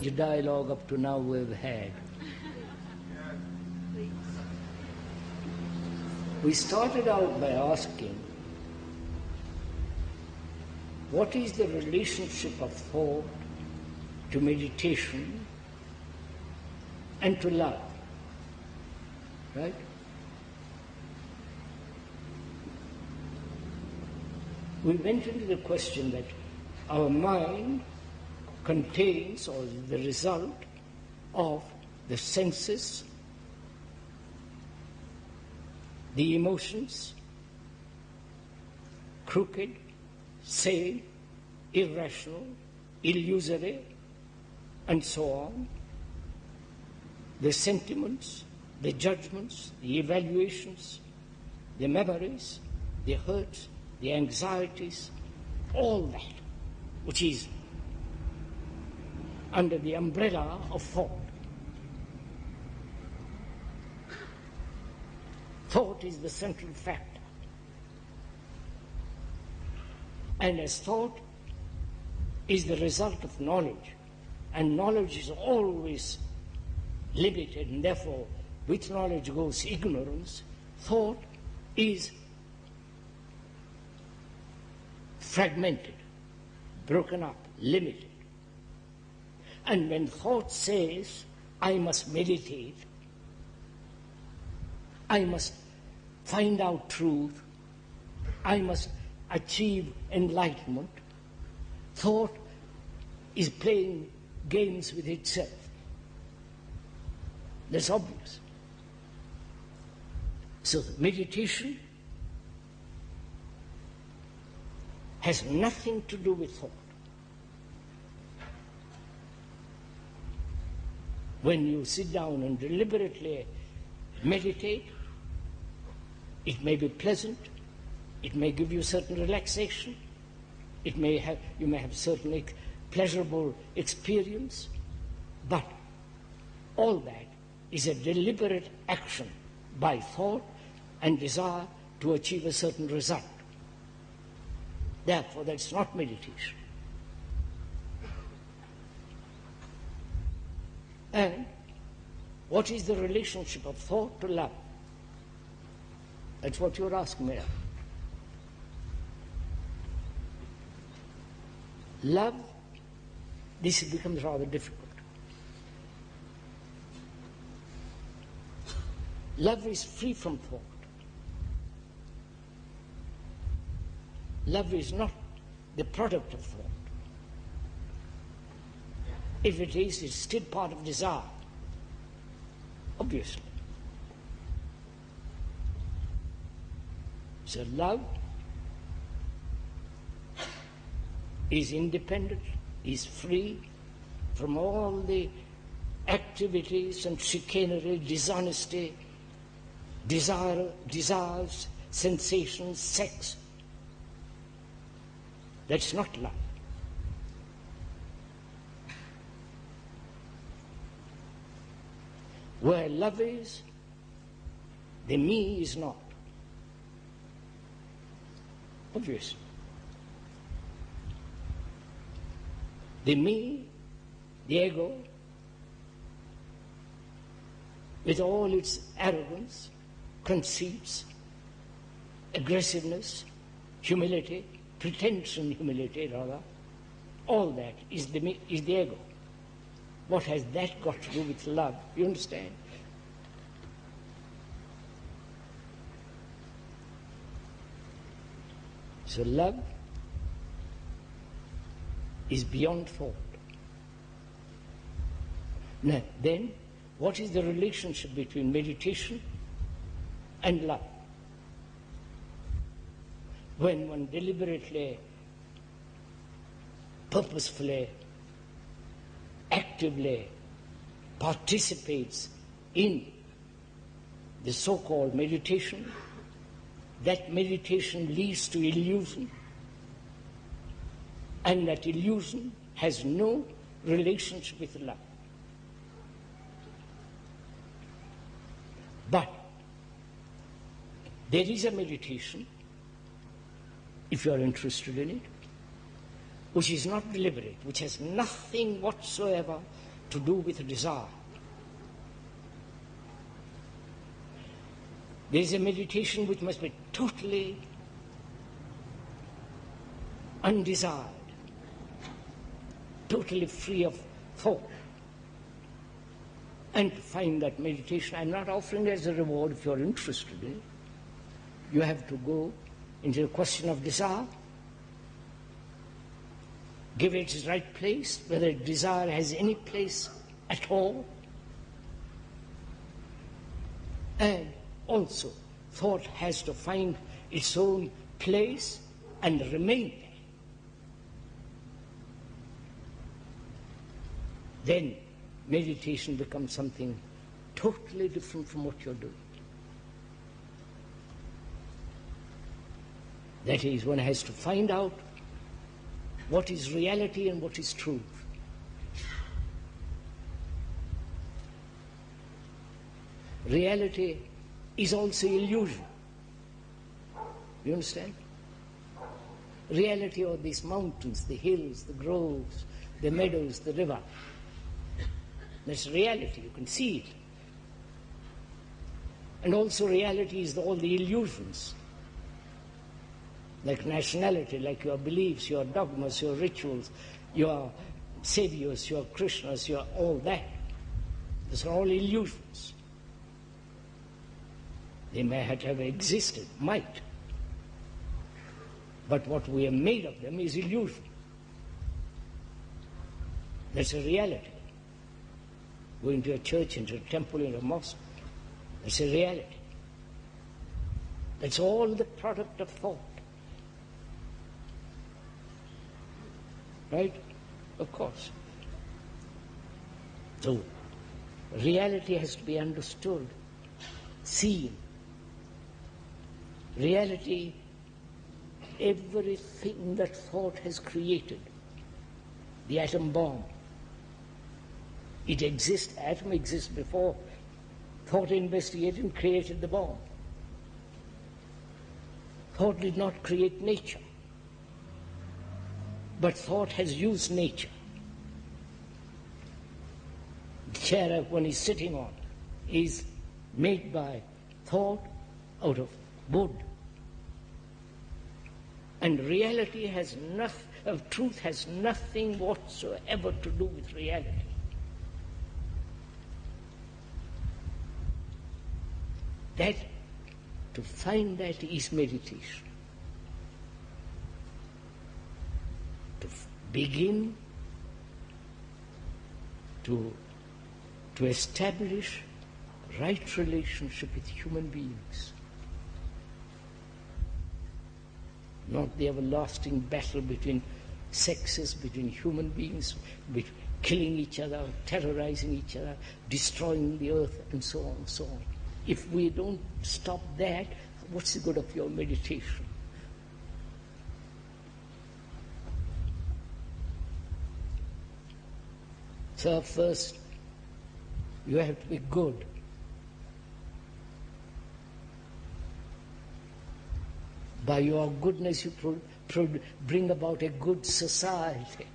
The dialogue up to now we've had. We started out by asking, what is the relationship of thought to meditation and to love? Right? We went into the question that our mind contains or is the result of the senses, the emotions, crooked, sane, irrational, illusory, and so on, the sentiments, the judgments, the evaluations, the memories, the hurts, the anxieties, all that which is under the umbrella of thought. Thought is the central factor. And as thought is the result of knowledge, and knowledge is always limited, and therefore with knowledge goes ignorance, thought is fragmented, broken up, limited. And when thought says, I must meditate, I must find out truth, I must achieve enlightenment, thought is playing games with itself. That's obvious. So the meditation has nothing to do with thought. When you sit down and deliberately meditate, it may be pleasant, it may give you certain relaxation, you may have certain pleasurable experience, but all that is a deliberate action by thought and desire to achieve a certain result. Therefore, that's not meditation. And what is the relationship of thought to love? That's what you're asking me. Love, this becomes rather difficult. Love is free from thought. Love is not the product of thought. If it is, it's still part of desire, obviously. So love is independent, is free from all the activities and chicanery, dishonesty, desires, sensations, sex. That's not love. Where love is, the me is not. Obviously. The me, the ego, with all its arrogance, conceits, aggressiveness, humility, pretension, humility rather, all that is the ego. What has that got to do with love? You understand? So love is beyond thought. Now, then, what is the relationship between meditation and love? When one deliberately, purposefully, actively participates in the so-called meditation, that meditation leads to illusion, and that illusion has no relationship with love. But there is a meditation, if you are interested in it, which is not deliberate, which has nothing whatsoever to do with desire. There is a meditation which must be totally undesired, totally free of thought. And to find that meditation, I'm not offering it as a reward if you're interested in it. You have to go into the question of desire, give it its right place, whether desire has any place at all. And also, thought has to find its own place and remain there. Then meditation becomes something totally different from what you're doing. That is, one has to find out what is reality and what is truth. Reality is also illusion. You understand? Reality are these mountains, the hills, the groves, the meadows, the river. That's reality, you can see it. And also reality is all the illusions, like nationality, like your beliefs, your dogmas, your rituals, your saviors, your Krishnas, your all that. These are all illusions. They may have existed, might. But what we have made of them is illusion. That's a reality. Going to a church, into a temple, into a mosque, that's a reality. That's all the product of thought. Right? Of course. So, reality has to be understood, seen. Reality, everything that thought has created, the atom bomb, it exists, atom exists before thought investigated and created the bomb. Thought did not create nature, but thought has used nature. The chair one is sitting on is made by thought out of wood. And reality has nothing, truth has nothing whatsoever to do with reality. That, to find that is meditation. To begin to establish right relationship with human beings. Not the everlasting battle between sexes, between human beings, killing each other, terrorizing each other, destroying the earth, and so on and so on. If we don't stop that, what's the good of your meditation? So first, you have to be good. By your goodness, you bring about a good society.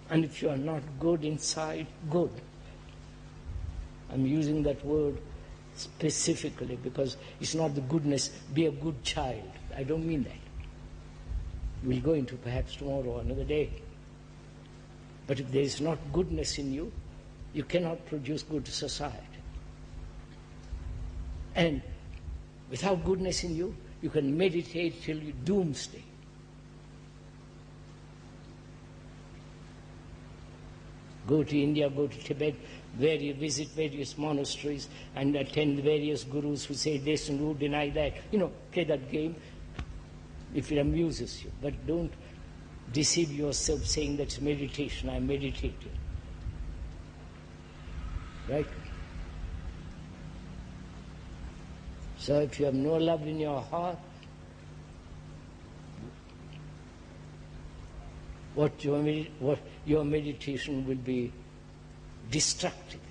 And if you are not good inside, good. I'm using that word specifically because it's not the goodness, be a good child. I don't mean that. We'll go into perhaps tomorrow or another day. But if there is not goodness in you, you cannot produce good society. And without goodness in you, you can meditate till you doomsday. Go to India, go to Tibet, visit various monasteries and attend various gurus who say this and who deny that. Play that game if it amuses you. But don't deceive yourself saying that's meditation, I'm meditating. Right? So if you have no love in your heart, what your meditation will be destructive.